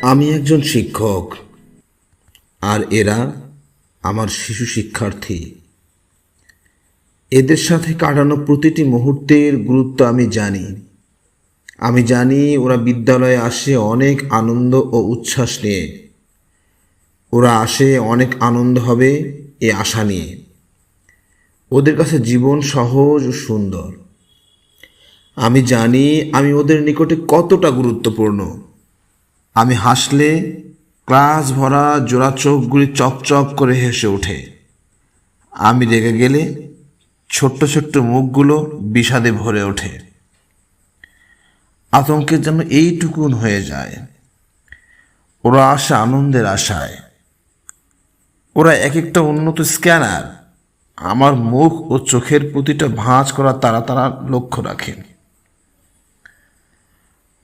আমি একজন শিক্ষক, আর এরা আমার শিশু শিক্ষার্থী। এদের সাথে কাটানো প্রতিটি মুহূর্তের গুরুত্ব আমি জানি। আমি জানি ওরা বিদ্যালয়ে আসে অনেক আনন্দ ও উচ্ছ্বাস নিয়ে। ওরা আসে অনেক আনন্দ হবে এ আশা নিয়ে। ওদের কাছে জীবন সহজ ও সুন্দর। আমি জানি আমি ওদের নিকটে কতটা গুরুত্বপূর্ণ। আমি হাসলে ক্লাস ভরা জোড়া চোখগুলি চকচক করে হেসে ওঠে। আমি রেগে গেলে ছোট্ট ছোট্ট মুখগুলো বিষাদে ভরে ওঠে। আতঙ্কের যেন এইটুকুন হয়ে যায়। ওরা আসে আনন্দের আশায়। ওরা এক একটা উন্নত স্ক্যানার। আমার মুখ ও চোখের প্রতিটা ভাঁজ করা তারা তারা লক্ষ্য রাখেন।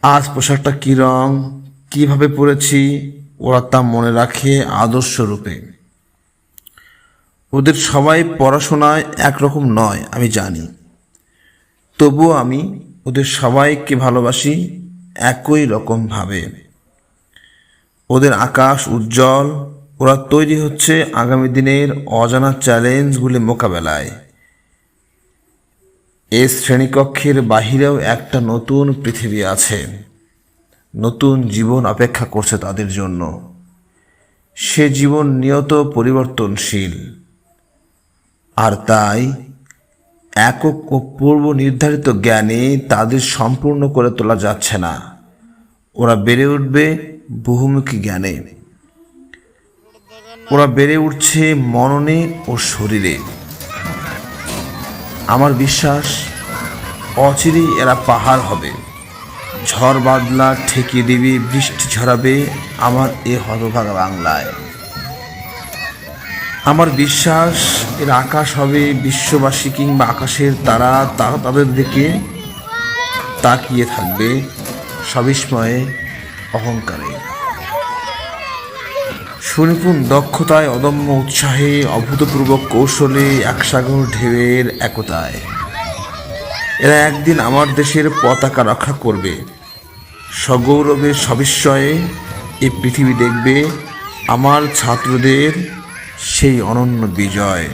আজ পোশাকটা কী রং, কিভাবে পরেছি, ওরা তা মনে রাখে আদর্শ রূপে। ওদের সবাই পড়াশোনায় একরকম নয় আমি জানি, তবুও আমি ওদের সবাইকে ভালোবাসি একই রকমভাবে। ওদের আকাশ উজ্জ্বল। ওরা তৈরি হচ্ছে আগামী দিনের অজানা চ্যালেঞ্জগুলি মোকাবেলায়। এই শ্রেণীকক্ষের বাহিরেও একটা নতুন পৃথিবী আছে। নতুন জীবন অপেক্ষা করছে তাদের জন্য। সে জীবন নিয়ত পরিবর্তনশীল, আর তাই একক ও পূর্ব নির্ধারিত জ্ঞানে তাদের সম্পূর্ণ করে তোলা যাচ্ছে না। ওরা বেড়ে উঠবে বহুমুখী জ্ঞানে। ওরা বেড়ে উঠছে মননে ও শরীরে। আমার বিশ্বাস অচিরেই এরা পাহাড় হবে। ঝড় বাদলা ঠেকিয়ে দেবে, বৃষ্টি ঝরাবে আমার এ হতভাগা বাংলায়। আমার বিশ্বাস এর আকাশ হবে বিশ্ববাসী, কিংবা আকাশের তারা তাদের দিকে তাকিয়ে থাকবে সবিস্ময়ে, অহংকারে। সুনিপুণ দক্ষতায়, অদম্য উৎসাহে, অভূতপূর্ব কৌশলে, একসাগর ঢেউয়ের একতায়। এরা একদিন আমার দেশের পতাকা রক্ষা করবে। সগৌরবে সবিস্ময়ে এই পৃথিবী দেখবে আমার ছাত্রদের সেই অনন্য বিজয়।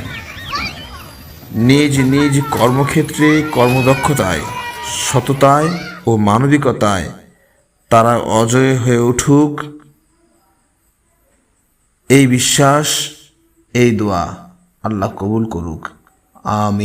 নিজ নিজ কর্মক্ষেত্রে কর্মদক্ষতায়, সততায় ও মানবিকতায় তারা অজয় হয়ে উঠুক, এই বিশ্বাস, এই দোয়া আল্লাহ কবুল করুক। আমিন।